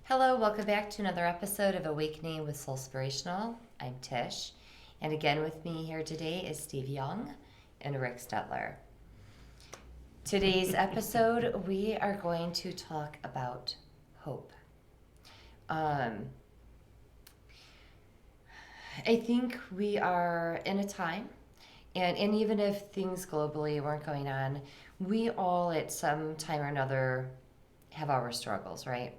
Hello, welcome back to another episode of Awakening with Soulspirational. I'm Tish, and again with me here today is Steve Young and Rick Stetler. Today's episode, we are going to talk about hope. I think we are in a time, and even if things globally weren't going on, we all at some time or another have our struggles, right?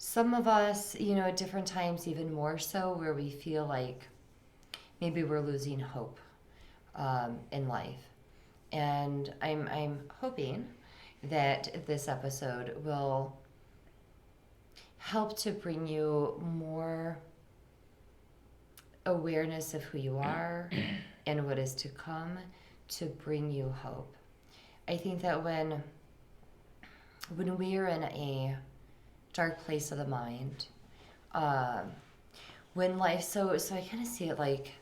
Some of us, at different times, even more so, where we feel like maybe we're losing hope in life. And I'm hoping that this episode will help to bring you more awareness of who you are and what is to come to bring you hope. I think that when we are in a dark place of the mind, um, when life so I kind of see it like,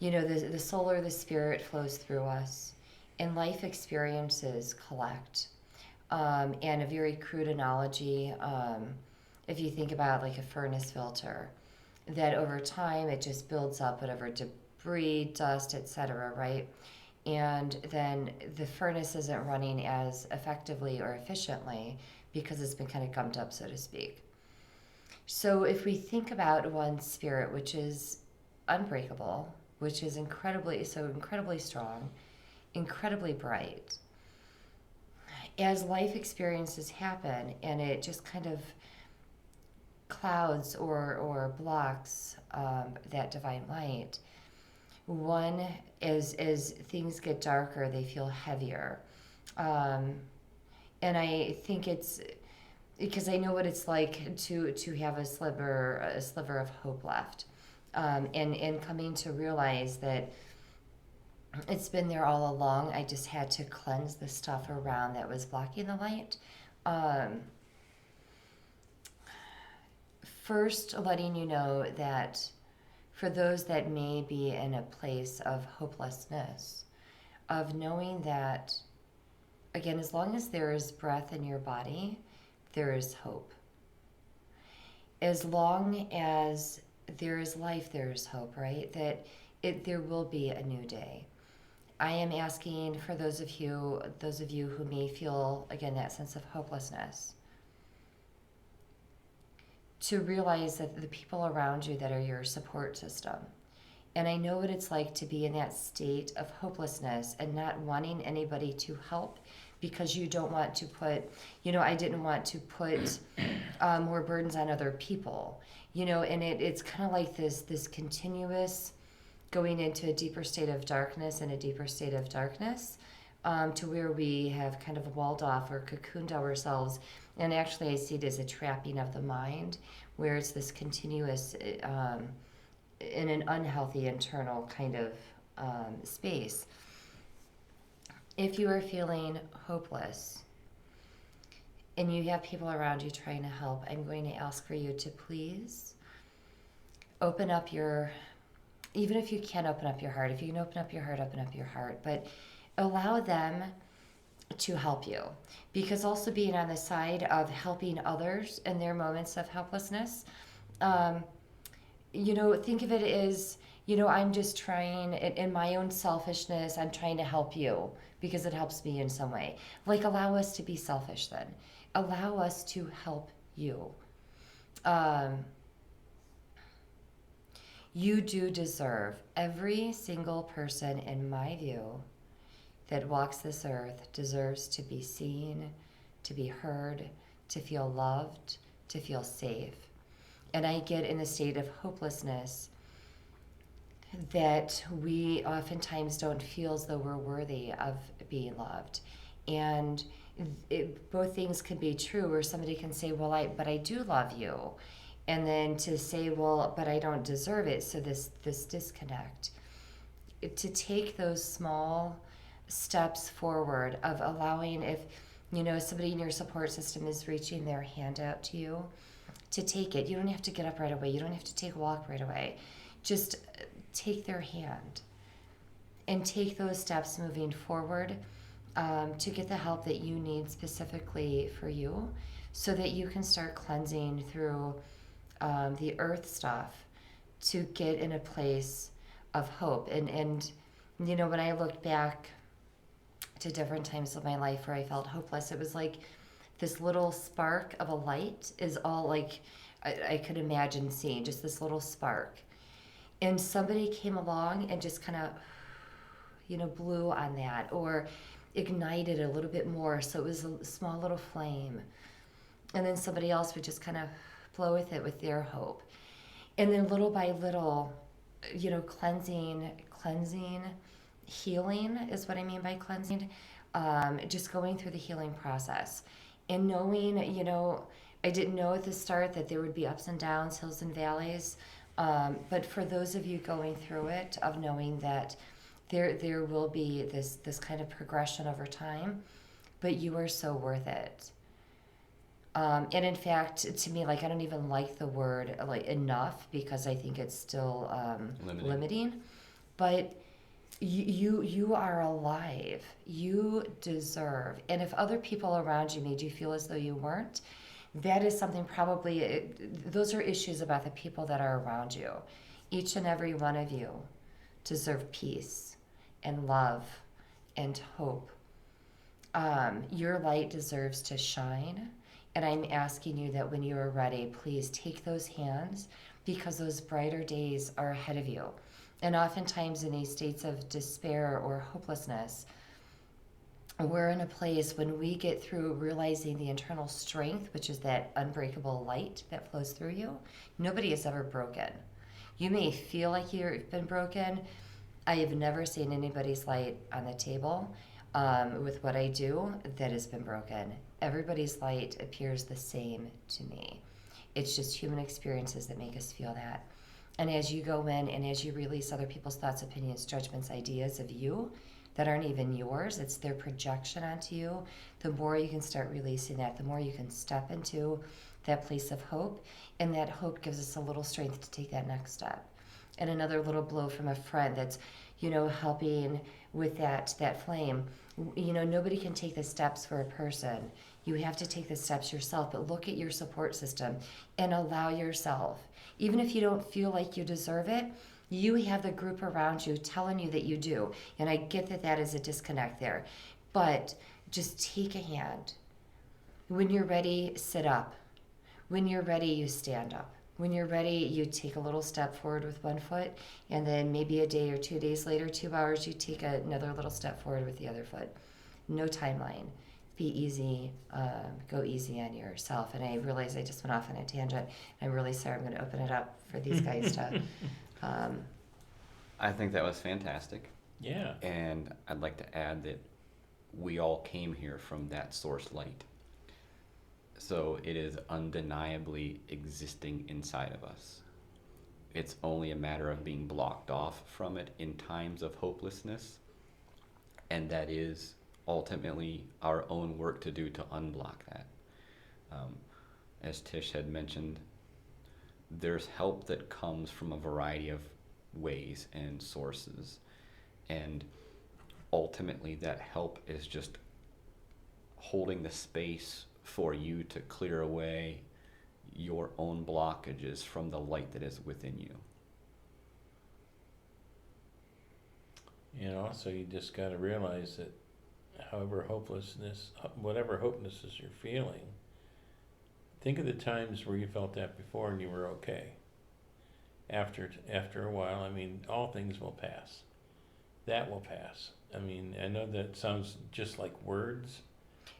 the soul or the spirit flows through us and life experiences collect. And a very crude analogy, if you think about like a furnace filter, that over time it just builds up whatever debris, dust, etc., right? And then the furnace isn't running as effectively or efficiently because it's been kind of gummed up, so to speak. So if we think about one spirit, which is unbreakable, which is incredibly strong, incredibly bright, as life experiences happen and it just kind of clouds or blocks that divine light, one, as things get darker, they feel heavier. Um, and I think it's because I know what it's like to have a sliver of hope left, and coming to realize that it's been there all along. I just had to cleanse the stuff around that was blocking the light. Um, First, letting you know that for those that may be in a place of hopelessness, of knowing that, again, as long as there is breath in your body, there is hope. As long as there is life, there is hope, right? That there will be a new day. I am asking for those of you who may feel, again, that sense of hopelessness, to realize that the people around you that are your support system. And I know what it's like to be in that state of hopelessness and not wanting anybody to help because you don't want to I didn't want to put more burdens on other people, and it's kind of like this continuous going into a deeper state of darkness and a deeper state of darkness, to where we have kind of walled off or cocooned ourselves. And actually, I see it as a trapping of the mind, where it's this continuous, in an unhealthy internal kind of space. If you are feeling hopeless and you have people around you trying to help, I'm going to ask for you to please open up even if you can't open up your heart, if you can open up your heart, but allow them to help you. Because also being on the side of helping others in their moments of helplessness, think of it as, I'm just trying, in my own selfishness, I'm trying to help you because it helps me in some way. Like, allow us to be selfish then. Allow us to help you. You do deserve, every single person, in my view, that walks this earth deserves to be seen, to be heard, to feel loved, to feel safe. And I get in a state of hopelessness that we oftentimes don't feel as though we're worthy of being loved. And both things can be true, where somebody can say, well, but I do love you. And then to say, well, but I don't deserve it. So this disconnect. To take those small steps forward of allowing, if somebody in your support system is reaching their hand out to you, to take it. You don't have to get up right away. You don't have to take a walk right away. Just take their hand and take those steps moving forward, to get the help that you need specifically for you, so that you can start cleansing through the earth stuff to get in a place of hope. And when I looked back to different times of my life where I felt hopeless, it was like this little spark of a light is all like I could imagine seeing, just this little spark. And somebody came along and just kind of, blew on that or ignited a little bit more. So it was a small little flame. And then somebody else would just kind of blow with it with their hope. And then little by little, cleansing, healing is what I mean by cleansing. Just going through the healing process and knowing, I didn't know at the start that there would be ups and downs, hills and valleys. But for those of you going through it, of knowing that there will be this kind of progression over time, but you are so worth it. And in fact, to me, like, I don't even like the word like enough, because I think it's still limiting. But you are alive. You deserve. And if other people around you made you feel as though you weren't, that is something probably, those are issues about the people that are around you. Each and every one of you deserve peace and love and hope. Your light deserves to shine. And I'm asking you that when you are ready, please take those hands, because those brighter days are ahead of you. And oftentimes in these states of despair or hopelessness, we're in a place when we get through realizing the internal strength, which is that unbreakable light that flows through you. Nobody is ever broken. You may feel like you've been broken. I have never seen anybody's light on the table with what I do that has been broken. Everybody's light appears the same to me. It's just human experiences that make us feel that. And as you go in and as you release other people's thoughts, opinions, judgments, ideas of you that aren't even yours, it's their projection onto you, the more you can start releasing that, the more you can step into that place of hope. And that hope gives us a little strength to take that next step. And another little blow from a friend that's, helping with that flame. Nobody can take the steps for a person. You have to take the steps yourself, but look at your support system and allow yourself, even if you don't feel like you deserve it, you have the group around you telling you that you do. And I get that is a disconnect there, but just take a hand. When you're ready, sit up. When you're ready, you stand up. When you're ready, you take a little step forward with one foot, and then maybe a day or 2 days later, 2 hours, you take another little step forward with the other foot. No timeline. Be easy. Go easy on yourself. And I realize I just went off on a tangent. I'm really sorry. I'm going to open it up for these guys to... I think that was fantastic. Yeah. And I'd like to add that we all came here from that source light. So it is undeniably existing inside of us. It's only a matter of being blocked off from it in times of hopelessness. And that is ultimately our own work to do to unblock that. As Tish had mentioned, there's help that comes from a variety of ways and sources. And ultimately that help is just holding the space for you to clear away your own blockages from the light that is within you. So you just got to realize that whatever hopelessness you're feeling, think of the times where you felt that before and you were okay. After a while, all things will pass. That will pass. I know that sounds just like words.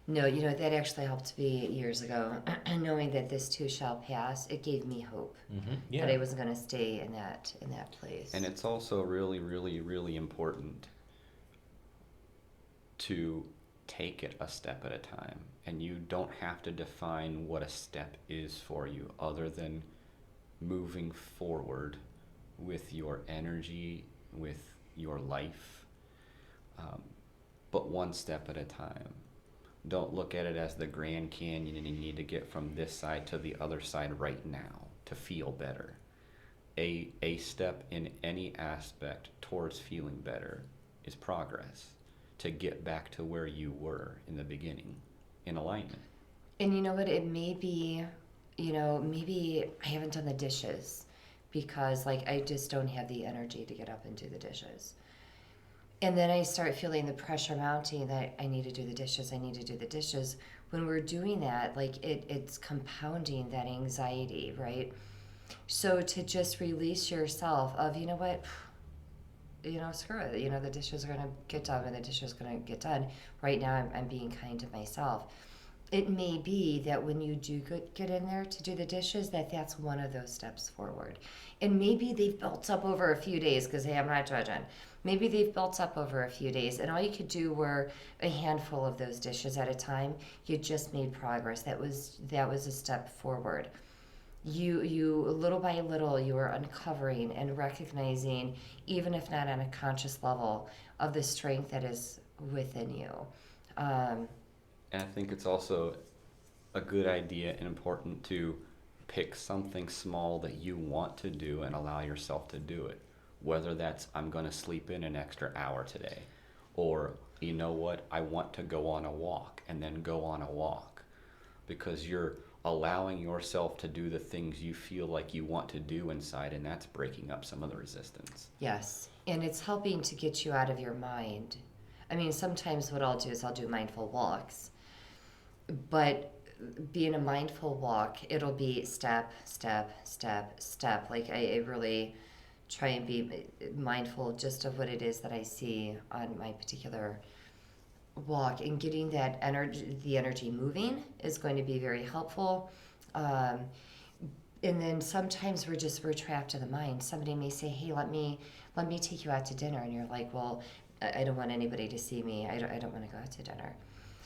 No, that actually helped me years ago. Knowing that this too shall pass, it gave me hope. Mm-hmm. Yeah. That I wasn't going to stay in that place. And it's also really, really, really important to take it a step at a time. And you don't have to define what a step is for you other than moving forward with your energy, with your life, but one step at a time. Don't look at it as the Grand Canyon and you need to get from this side to the other side right now to feel better. A step in any aspect towards feeling better is progress to get back to where you were in the beginning, in alignment. And you know what? It may be, maybe I haven't done the dishes because, like, I just don't have the energy to get up and do the dishes. And then I start feeling the pressure mounting that I need to do the dishes, I need to do the dishes. When we're doing that, like, it's compounding that anxiety, right? So to just release yourself of, you know what, screw it. The dishes are going to get done and the dishes are going to get done. Right now, I'm being kind to myself. It may be that when you do get in there to do the dishes, that's one of those steps forward. And maybe they've built up over a few days because, hey, I'm not judging. Maybe they've built up over a few days, and all you could do were a handful of those dishes at a time. You just made progress. That was a step forward. You little by little, you are uncovering and recognizing, even if not on a conscious level, of the strength that is within you. And I think it's also a good idea and important to pick something small that you want to do and allow yourself to do it. Whether that's, I'm going to sleep in an extra hour today, or, you know what, I want to go on a walk, and then go on a walk. Because you're allowing yourself to do the things you feel like you want to do inside, and that's breaking up some of the resistance. Yes, and it's helping to get you out of your mind. I mean, sometimes what I'll do is I'll do mindful walks, but being a mindful walk, it'll be step, step, step, step. Like I really try and be mindful just of what it is that I see on my particular walk, and getting that energy, the energy moving, is going to be very helpful. And then sometimes we're trapped in the mind. Somebody may say, hey, let me take you out to dinner, and you're like, well, I don't want anybody to see me. I don't want to go out to dinner.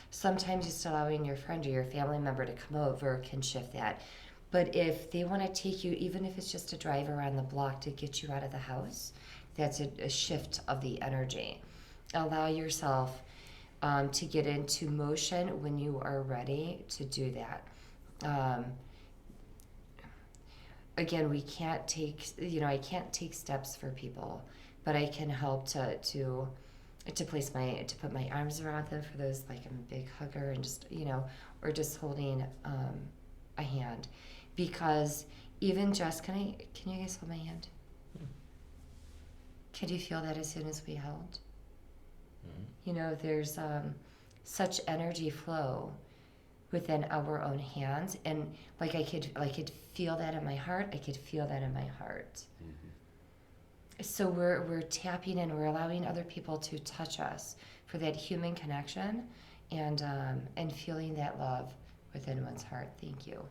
Sometimes just allowing your friend or your family member to come over can shift that. But if they want to take you, even if it's just a drive around the block to get you out of the house, that's a shift of the energy. Allow yourself to get into motion when you are ready to do that. Again, we can't take, I can't take steps for people, but I can help to put my arms around them for those, like I'm a big hugger, and just, or just holding a hand. Because even just, can you guys hold my hand? Can you feel that as soon as we held? There's such energy flow within our own hands, and like I could feel that in my heart. I could feel that in my heart. So we're tapping in. We're allowing other people to touch us for that human connection, and feeling that love within one's heart. Thank you.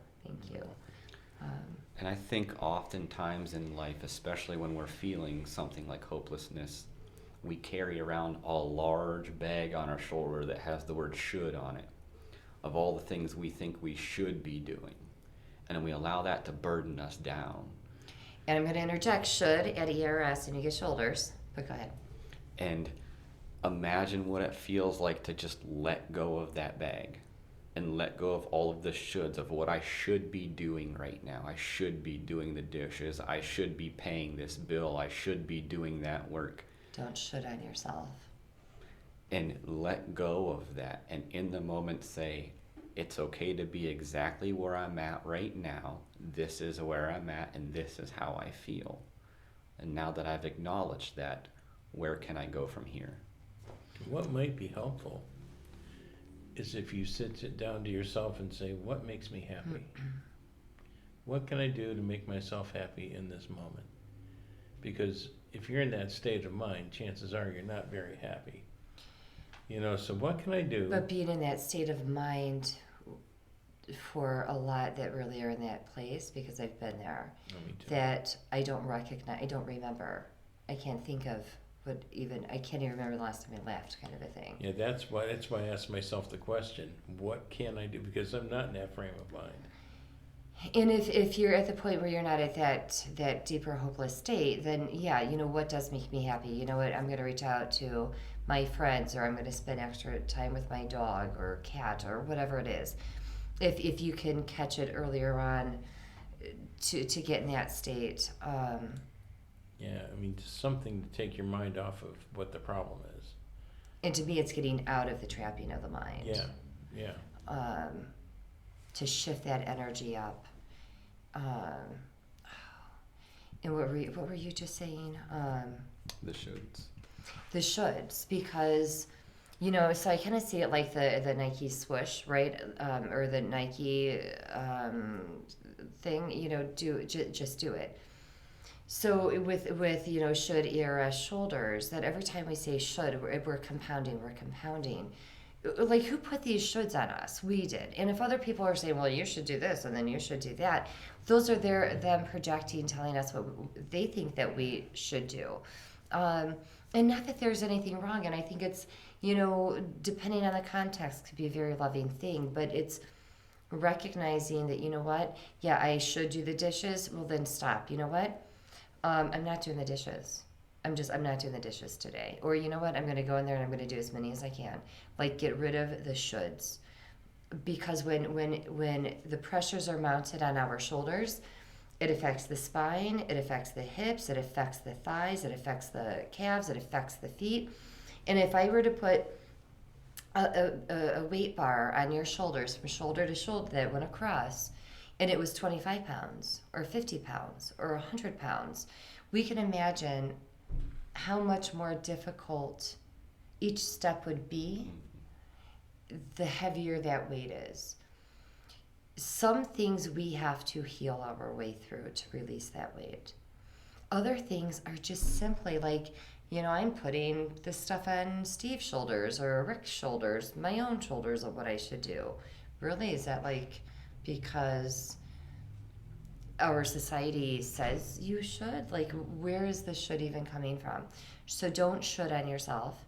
And I think oftentimes in life, especially when we're feeling something like hopelessness, we carry around a large bag on our shoulder that has the word should on it, of all the things we think we should be doing. And we allow that to burden us down. And I'm going to interject should at ERS, and you get shoulders, but go ahead. And imagine what it feels like to just let go of that bag and let go of all of the shoulds of what I should be doing right now. I should be doing the dishes. I should be paying this bill. I should be doing that work. Don't should on yourself. And let go of that. And in the moment say, it's okay to be exactly where I'm at right now. This is where I'm at, and this is how I feel. And now that I've acknowledged that, where can I go from here? What might be helpful is if you sit down to yourself and say, what makes me happy? What can I do to make myself happy in this moment? Because if you're in that state of mind, chances are you're not very happy. So what can I do? But being in that state of mind for a lot that really are in that place, because I've been there, that I don't recognize, I don't remember. I can't think of I can't even remember the last time I laughed, kind of a thing. Yeah, that's why I asked myself the question, what can I do? Because I'm not in that frame of mind. And if you're at the point where you're not at that deeper hopeless state, then yeah, what does make me happy? You know what, I'm going to reach out to my friends, or I'm going to spend extra time with my dog or cat or whatever it is. If you can catch it earlier on to get in that state. Yeah, just something to take your mind off of what the problem is. And to me, it's getting out of the trapping of the mind. Yeah. to shift that energy up. Um, and what were you just saying? The shoulds. The shoulds, because so I kind of see it like the Nike swoosh, right? Or the Nike thing. Just do it. So with should, ERS, shoulders, that every time we say should, we're compounding. We're compounding. Like, who put these shoulds on us? We did. And if other people are saying, well, you should do this and then you should do that, those are them projecting, telling us what they think that we should do. And not that there's anything wrong. And I think it's, depending on the context, could be a very loving thing. But it's recognizing that, what? Yeah, I should do the dishes. Well, then stop. You know what? I'm not doing the dishes. I'm not doing the dishes today. Or you know what? I'm going to go in there and I'm going to do as many as I can. Like, get rid of the shoulds. Because when the pressures are mounted on our shoulders, it affects the spine, it affects the hips, it affects the thighs, it affects the calves, it affects the feet. And if I were to put a weight bar on your shoulders from shoulder to shoulder that went across, and it was 25 pounds or 50 pounds or 100 pounds, we can imagine how much more difficult each step would be the heavier that weight is. Some things we have to heal our way through to release that weight. Other things are just simply like, I'm putting this stuff on Steve's shoulders or Rick's shoulders, my own shoulders, of what I should do. Really, is that like because our society says you should? Like, where is the should even coming from? So don't should on yourself.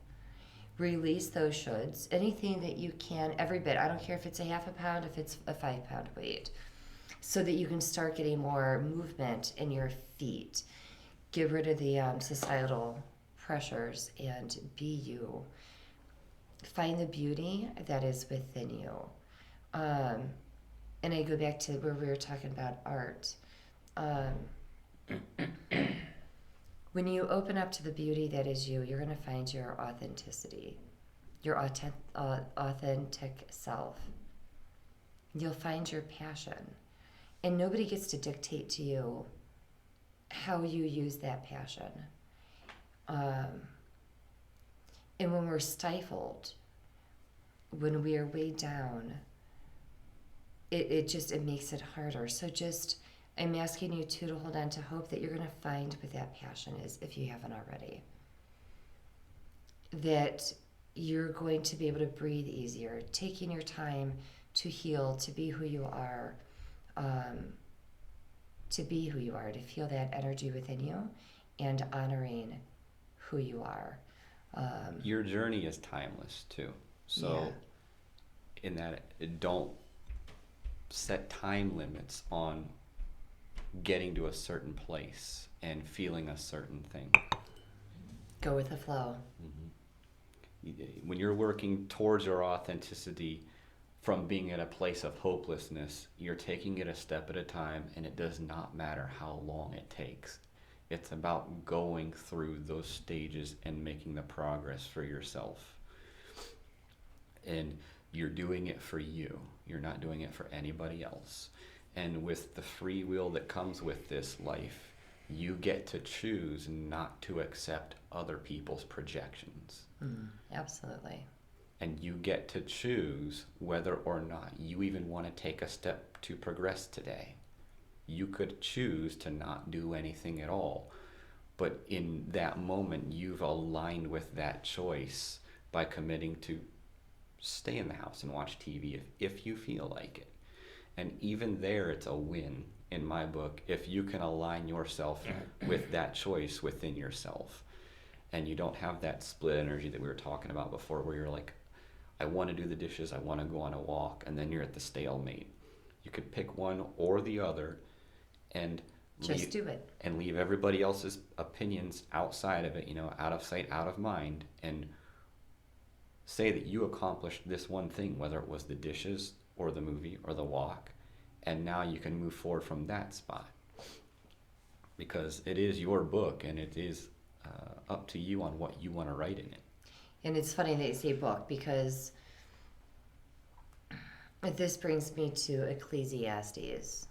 Release those shoulds. Anything that you can, every bit. I don't care if it's a half a pound, if it's a 5 pound weight, so that you can start getting more movement in your feet. Get rid of the societal pressures and be you. Find the beauty that is within you. And I go back to where we were talking about art. When you open up to the beauty that is you, you're going to find your authenticity, your authentic self. You'll find your passion. And nobody gets to dictate to you how you use that passion. And when we're stifled, when we are weighed down, it makes it harder. So I'm asking you to hold on to hope that you're going to find what that passion is, if you haven't already. That you're going to be able to breathe easier, taking your time to heal, to be who you are, to feel that energy within you, and honoring who you are. Your journey is timeless too. So in that, don't set time limits on getting to a certain place and feeling a certain thing. Go with the flow. Mm-hmm. When you're working towards your authenticity from being at a place of hopelessness, you're taking it a step at a time, and it does not matter how long it takes. It's about going through those stages and making the progress for yourself. And you're doing it for you. You're not doing it for anybody else. And with the free will that comes with this life, you get to choose not to accept other people's projections. Absolutely. And you get to choose whether or not you even want to take a step to progress today. You could choose to not do anything at all. But in that moment, you've aligned with that choice by committing to stay in the house and watch TV if you feel like it. And even there, it's a win in my book if you can align yourself with that choice within yourself. And you don't have that split energy that we were talking about before, where you're like, I want to do the dishes, I want to go on a walk, and then you're at the stalemate. You could pick one or the other and do it. And leave everybody else's opinions outside of it, out of sight, out of mind, and say that you accomplished this one thing, whether it was the dishes or the movie or the walk, and now you can move forward from that spot, because it is your book, and it is up to you on what you want to write in it. And it's funny that you say book, because this brings me to Ecclesiastes.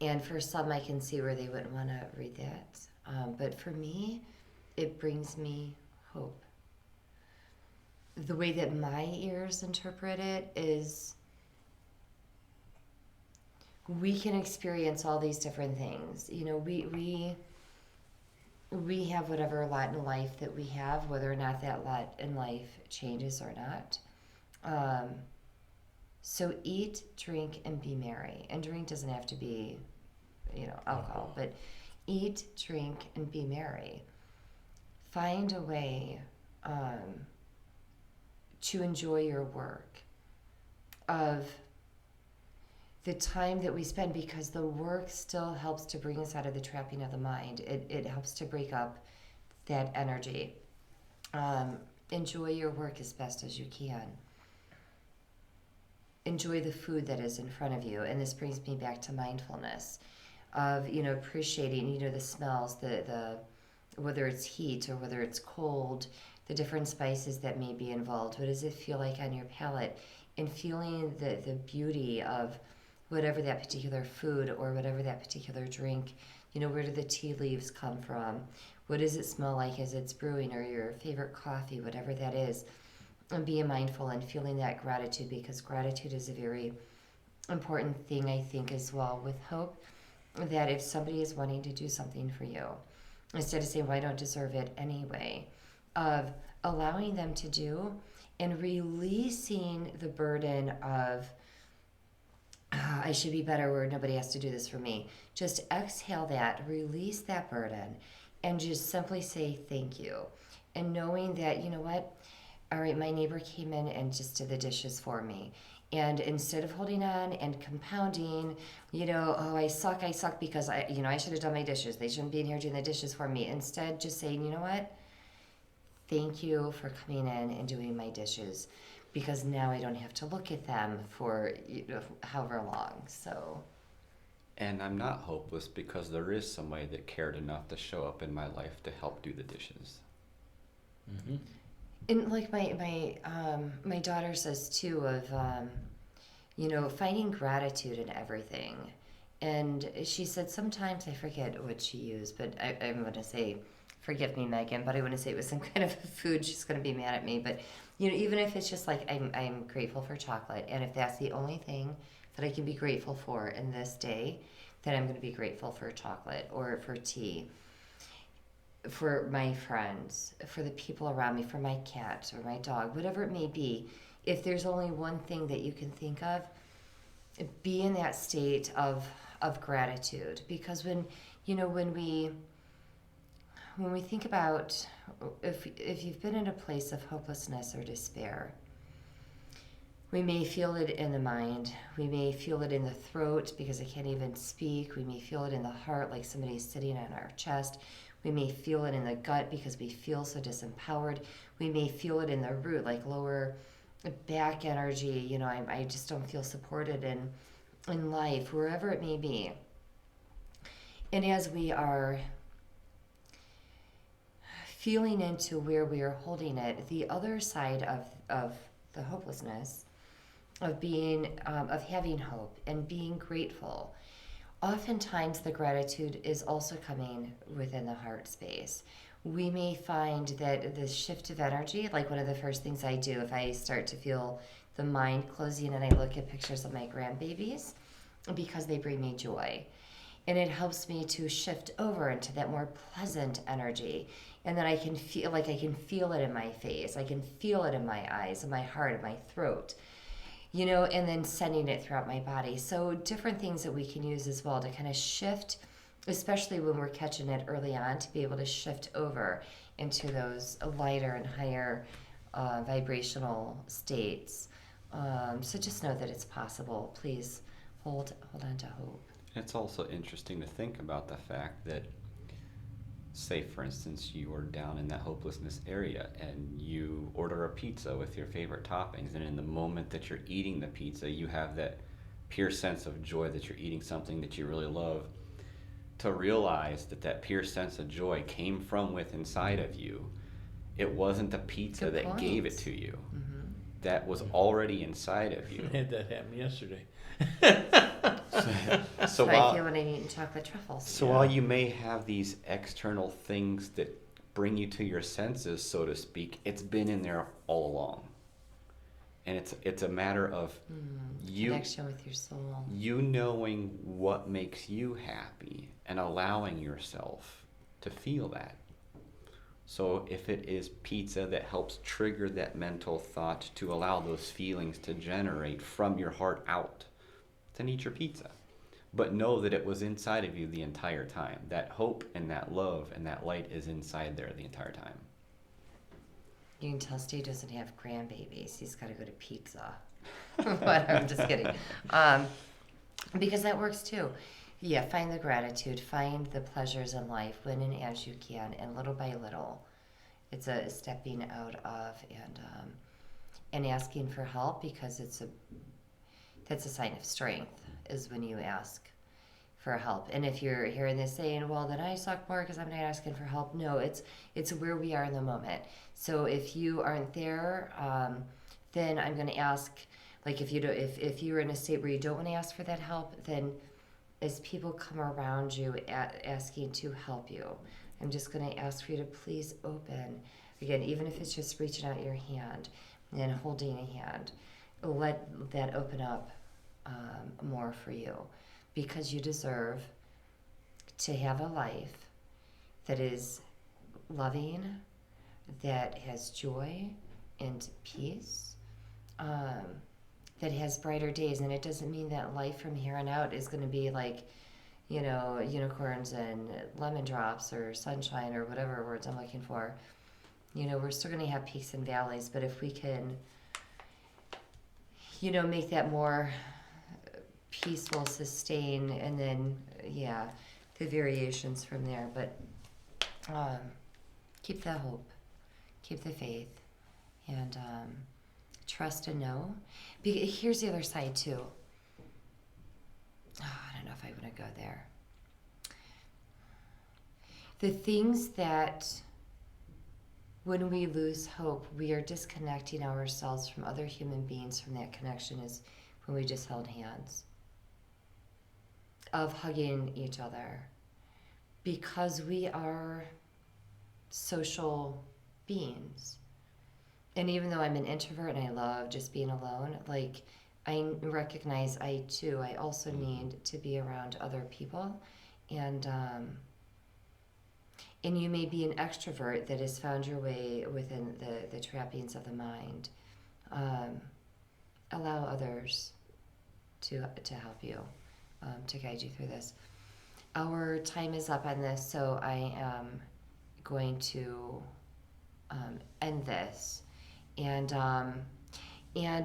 And for some, I can see where they wouldn't want to read that. But for me, it brings me hope. The way that my ears interpret it is we can experience all these different things. You know, we have whatever lot in life that we have, whether or not that lot in life changes or not. So eat, drink, and be merry. And drink doesn't have to be, alcohol, but eat, drink, and be merry. Find a way to enjoy your work, of the time that we spend, because the work still helps to bring us out of the trapping of the mind. It helps to break up that energy. Enjoy your work as best as you can. Enjoy the food that is in front of you. And this brings me back to mindfulness of, appreciating, the smells, the whether it's heat or whether it's cold, the different spices that may be involved. What does it feel like on your palate? And feeling the beauty of whatever that particular food or whatever that particular drink, where do the tea leaves come from? What does it smell like as it's brewing, or your favorite coffee, whatever that is? And being mindful and feeling that gratitude, because gratitude is a very important thing, I think, as well with hope, that if somebody is wanting to do something for you, instead of saying, well, I don't deserve it anyway, of allowing them to do and releasing the burden of, I should be better, where nobody has to do this for me. Just exhale that, release that burden, and just simply say thank you. And knowing that, you know what, all right, my neighbor came in and just did the dishes for me. And instead of holding on and compounding, oh, I suck because I should have done my dishes. They shouldn't be in here doing the dishes for me. Instead, just saying, you know what, thank you for coming in and doing my dishes, because now I don't have to look at them for however long. So. And I'm not hopeless, because there is somebody that cared enough to show up in my life to help do the dishes. Mm-hmm. And like my daughter says too, of finding gratitude in everything. And she said sometimes, I forget what she used, but I'm going to say, forgive me, Megan, but I want to say it was some kind of food. She's going to be mad at me. But, even if it's just like I'm grateful for chocolate, and if that's the only thing that I can be grateful for in this day, then I'm going to be grateful for chocolate or for tea, for my friends, for the people around me, for my cat or my dog, whatever it may be. If there's only one thing that you can think of, be in that state of gratitude. Because when we think about, if you've been in a place of hopelessness or despair, we may feel it in the mind. We may feel it in the throat because I can't even speak. We may feel it in the heart, like somebody's sitting on our chest. We may feel it in the gut because we feel so disempowered. We may feel it in the root, like lower back energy. I just don't feel supported in life, wherever it may be. And as we are feeling into where we are holding it, the other side of the hopelessness, of being, of having hope and being grateful, oftentimes the gratitude is also coming within the heart space. We may find that the shift of energy, like one of the first things I do if I start to feel the mind closing, and I look at pictures of my grandbabies, because they bring me joy. And it helps me to shift over into that more pleasant energy. And then I can feel it in my face. I can feel it in my eyes, in my heart, in my throat. And then sending it throughout my body. So different things that we can use as well to kind of shift, especially when we're catching it early on, to be able to shift over into those lighter and higher vibrational states. So just know that it's possible. Please hold on to hope. It's also interesting to think about the fact that, say for instance, you are down in that hopelessness area and you order a pizza with your favorite toppings, and in the moment that you're eating the pizza, you have that pure sense of joy that you're eating something that you really love. To realize that pure sense of joy came from within inside of you. It wasn't the pizza Good that point. gave it to you. Mm-hmm. that was already inside of I you. had that happen yesterday. So That's how I while feel when I'm eating chocolate truffles. so while you may have these external things that bring you to your senses, so to speak, it's been in there all along. And it's a matter of you Connection with your soul. you knowing what makes you happy and allowing yourself to feel that. So if it is pizza that helps trigger that mental thought to allow those feelings to generate from your heart out, then eat your pizza. But know that it was inside of you the entire time. That hope and that love and that light is inside there the entire time. You can tell Steve doesn't have grandbabies. He's got to go to pizza. But I'm just kidding. Because that works too. Yeah, find the gratitude, find the pleasures in life when and as you can, and little by little, it's a stepping out of and asking for help, because that's a sign of strength, is when you ask for help. And if you're hearing this saying, well, then I suck more because I'm not asking for help. No, it's where we are in the moment. So if you aren't there, then I'm going to ask, like if you're in a state where you don't want to ask for that help, then as people come around you asking to help you, I'm just going to ask for you to please open. Again, even if it's just reaching out your hand and holding a hand, let that open up more for you, because you deserve to have a life that is loving, that has joy and peace, that has brighter days. And it doesn't mean that life from here on out is going to be like, unicorns and lemon drops or sunshine or whatever words I'm looking for. We're still going to have peaks and valleys, but if we can, make that more peaceful, sustain, and then, the variations from there. But keep the hope, keep the faith, and trust and know. Here's the other side too. I don't know if I want to go there. The things that, when we lose hope, we are disconnecting ourselves from other human beings from that connection, is when we just held hands, of hugging each other, because we are social beings. And even though I'm an introvert and I love just being alone, like, I recognize I also need to be around other people. And you may be an extrovert that has found your way within the trappings of the mind. Allow others to help you, to guide you through this. Our time is up on this, so I am going to end this. And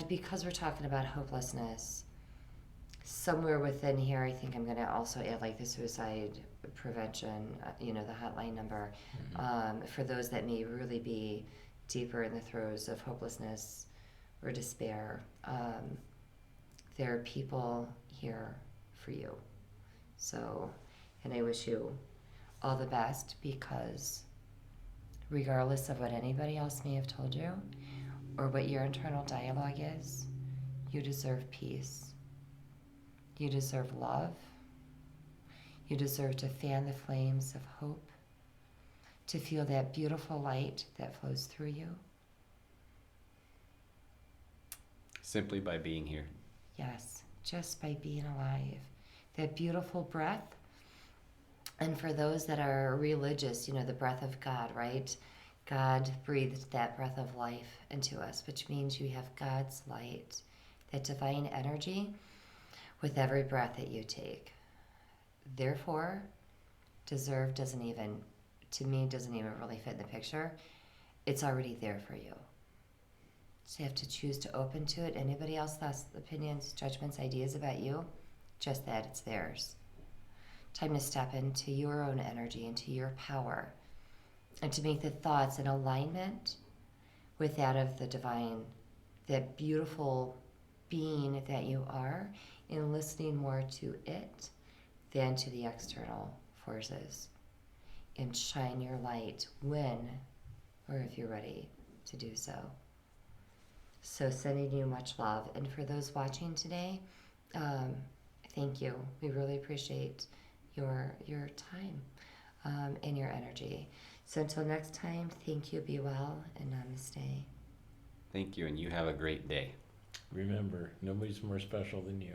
because we're talking about hopelessness, somewhere within here, I think I'm going to also add like the suicide prevention, the hotline number, for those that may really be deeper in the throes of hopelessness or despair. There are people here for you. So, and I wish you all the best, because regardless of what anybody else may have told you or what your internal dialogue is, you deserve peace. You deserve love. You deserve to fan the flames of hope, to feel that beautiful light that flows through you. Simply by being here. Yes, just by being alive. That beautiful breath. And for those that are religious, the breath of God, right? God breathed that breath of life into us, which means you have God's light, that divine energy, with every breath that you take. Therefore, deserve doesn't even really fit in the picture. It's already there for you. So you have to choose to open to it. Anybody else has opinions, judgments, ideas about you? Just that, it's theirs. Time to step into your own energy, into your power, and to make the thoughts in alignment with that of the divine, that beautiful being that you are, and listening more to it than to the external forces. And shine your light when, or if you're ready to do so. So sending you much love. And for those watching today, thank you. We really appreciate your time and your energy. So until next time, thank you, be well, and namaste. Thank you, and you have a great day. Remember, nobody's more special than you.